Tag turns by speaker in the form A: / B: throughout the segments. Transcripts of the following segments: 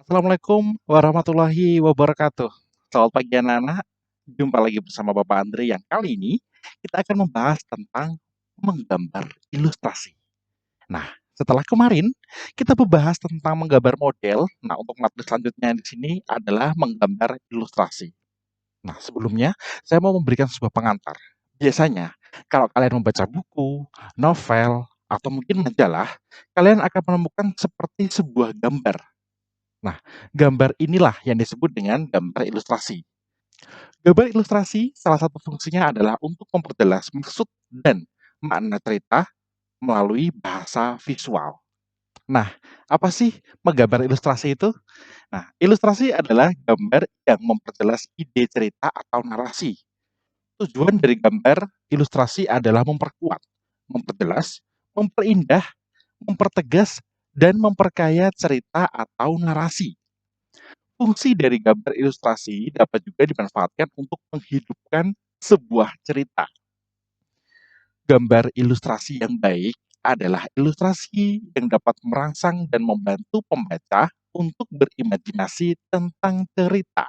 A: Assalamualaikum warahmatullahi wabarakatuh. Selamat pagi anak-anak. Jumpa lagi bersama Bapak Andre yang kali ini kita akan membahas tentang menggambar ilustrasi. Nah, setelah kemarin kita membahas tentang menggambar model, nah untuk materi selanjutnya di sini adalah menggambar ilustrasi. Nah, sebelumnya saya mau memberikan sebuah pengantar. Biasanya, kalau kalian membaca buku, novel, atau mungkin majalah, kalian akan menemukan seperti sebuah gambar. Nah, gambar inilah yang disebut dengan gambar ilustrasi. Gambar ilustrasi salah satu fungsinya adalah untuk memperjelas maksud dan makna cerita melalui bahasa visual. Nah, apa sih menggambar ilustrasi itu? Nah, ilustrasi adalah gambar yang memperjelas ide cerita atau narasi. Tujuan dari gambar ilustrasi adalah memperkuat, memperjelas, memperindah, mempertegas, dan memperkaya cerita atau narasi. Fungsi dari gambar ilustrasi dapat juga dimanfaatkan untuk menghidupkan sebuah cerita. Gambar ilustrasi yang baik adalah ilustrasi yang dapat merangsang dan membantu pembaca untuk berimajinasi tentang cerita.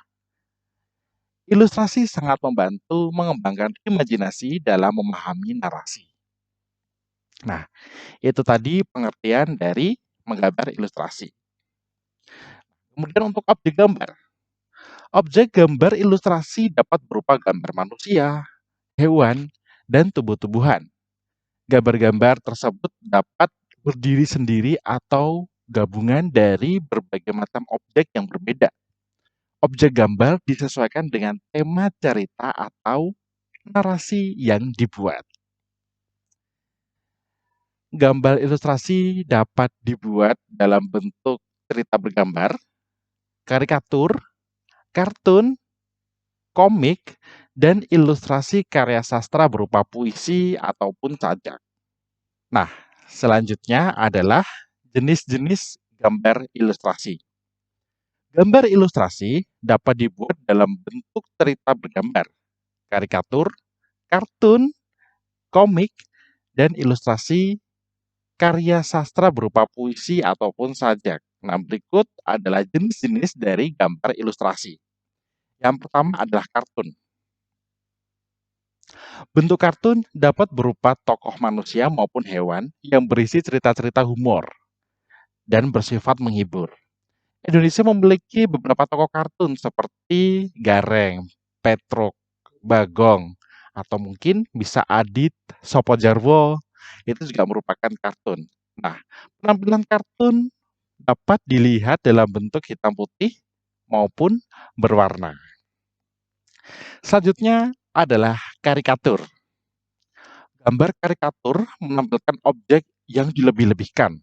A: Ilustrasi sangat membantu mengembangkan imajinasi dalam memahami narasi. Nah, itu tadi pengertian dari menggambar ilustrasi. Kemudian untuk objek gambar. Objek gambar ilustrasi dapat berupa gambar manusia, hewan, dan tumbuh-tumbuhan. Gambar-gambar tersebut dapat berdiri sendiri atau gabungan dari berbagai macam objek yang berbeda. Objek gambar disesuaikan dengan tema cerita atau narasi yang dibuat. Gambar ilustrasi dapat dibuat dalam bentuk cerita bergambar, karikatur, kartun, komik, dan ilustrasi karya sastra berupa puisi ataupun sajak. Nah, selanjutnya adalah jenis-jenis gambar ilustrasi. Gambar ilustrasi dapat dibuat dalam bentuk cerita bergambar, karikatur, kartun, komik, dan ilustrasi karya sastra berupa puisi ataupun sajak. Nah, berikut adalah jenis-jenis dari gambar ilustrasi. Yang pertama adalah kartun. Bentuk kartun dapat berupa tokoh manusia maupun hewan yang berisi cerita-cerita humor dan bersifat menghibur. Indonesia memiliki beberapa tokoh kartun seperti Gareng, Petruk, Bagong, atau mungkin bisa Adit, Sopo Jarwo, itu juga merupakan kartun. Nah, penampilan kartun dapat dilihat dalam bentuk hitam putih maupun berwarna. Selanjutnya adalah karikatur. Gambar karikatur menampilkan objek yang dilebih-lebihkan,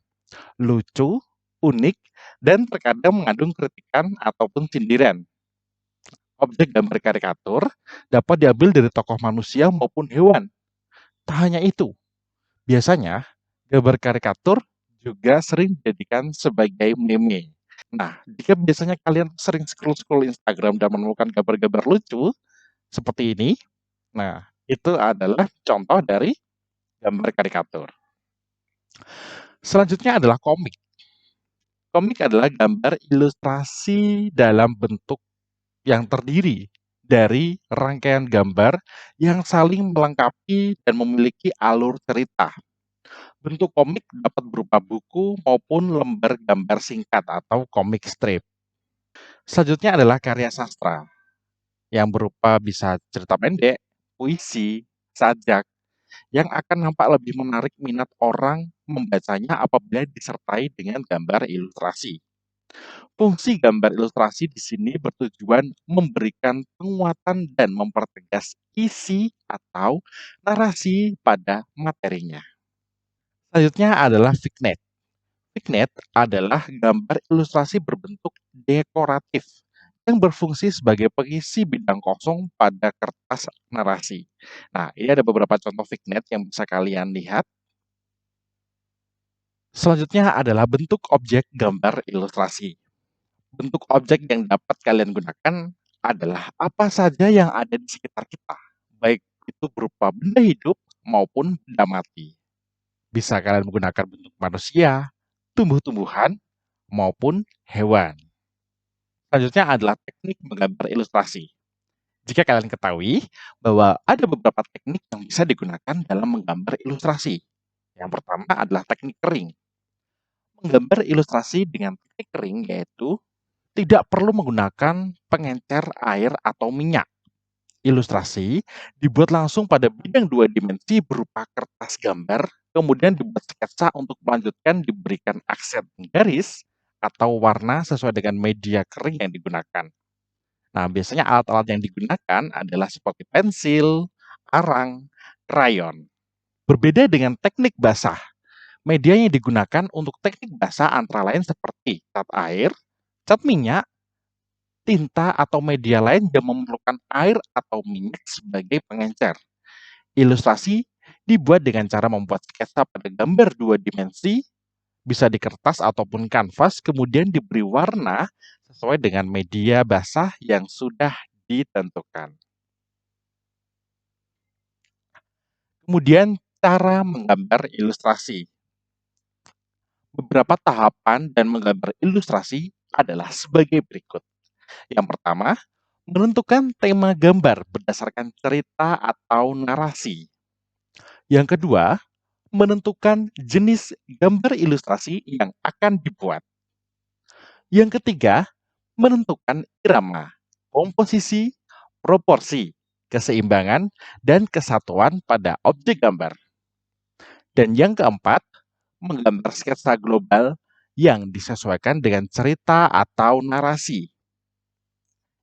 A: lucu, unik, dan terkadang mengandung kritikan ataupun sindiran. Objek gambar karikatur dapat diambil dari tokoh manusia maupun hewan. Tak hanya itu, biasanya gambar karikatur juga sering dijadikan sebagai meme. Nah, jika biasanya kalian sering scroll-scroll Instagram dan menemukan gambar-gambar lucu seperti ini, nah, itu adalah contoh dari gambar karikatur. Selanjutnya adalah komik. Komik adalah gambar ilustrasi dalam bentuk yang terdiri dari rangkaian gambar yang saling melengkapi dan memiliki alur cerita. Bentuk komik dapat berupa buku maupun lembar gambar singkat atau komik strip. Selanjutnya adalah karya sastra yang berupa bisa cerita pendek, puisi, sajak, yang akan nampak lebih menarik minat orang membacanya apabila disertai dengan gambar ilustrasi. Fungsi gambar ilustrasi di sini bertujuan memberikan penguatan dan mempertegas isi atau narasi pada materinya. Selanjutnya adalah vignette. Vignette adalah gambar ilustrasi berbentuk dekoratif yang berfungsi sebagai pengisi bidang kosong pada kertas narasi. Nah, ini ada beberapa contoh vignette yang bisa kalian lihat. Selanjutnya adalah bentuk objek gambar ilustrasi. Bentuk objek yang dapat kalian gunakan adalah apa saja yang ada di sekitar kita, baik itu berupa benda hidup maupun benda mati. Bisa kalian menggunakan bentuk manusia, tumbuh-tumbuhan, maupun hewan. Selanjutnya adalah teknik menggambar ilustrasi. Jika kalian ketahui bahwa ada beberapa teknik yang bisa digunakan dalam menggambar ilustrasi. Yang pertama adalah teknik kering. Menggambar ilustrasi dengan teknik kering yaitu tidak perlu menggunakan pengencer air atau minyak. Ilustrasi dibuat langsung pada bidang dua dimensi berupa kertas gambar, kemudian dibuat sketsa untuk melanjutkan diberikan aksen garis atau warna sesuai dengan media kering yang digunakan. Nah, biasanya alat-alat yang digunakan adalah seperti pensil, arang, krayon. Berbeda dengan teknik basah, media yang digunakan untuk teknik basah antara lain seperti cat air, cat minyak, tinta atau media lain yang memerlukan air atau minyak sebagai pengencer. Ilustrasi dibuat dengan cara membuat sketsa pada gambar dua dimensi, bisa di kertas ataupun kanvas, kemudian diberi warna sesuai dengan media basah yang sudah ditentukan. Kemudian cara menggambar ilustrasi. Beberapa tahapan dan menggambar ilustrasi adalah sebagai berikut. Yang pertama, menentukan tema gambar berdasarkan cerita atau narasi. Yang kedua, menentukan jenis gambar ilustrasi yang akan dibuat. Yang ketiga, menentukan irama, komposisi, proporsi, keseimbangan, dan kesatuan pada objek gambar. Dan yang keempat, menggambar sketsa global yang disesuaikan dengan cerita atau narasi.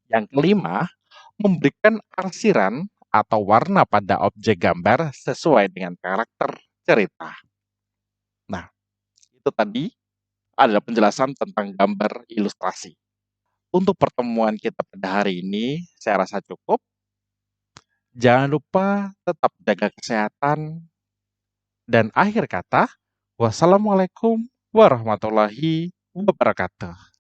A: Yang kelima, memberikan arsiran atau warna pada objek gambar sesuai dengan karakter cerita. Nah, itu tadi adalah penjelasan tentang gambar ilustrasi. Untuk pertemuan kita pada hari ini, saya rasa cukup. Jangan lupa tetap jaga kesehatan. Dan akhir kata, wassalamualaikum warahmatullahi wabarakatuh.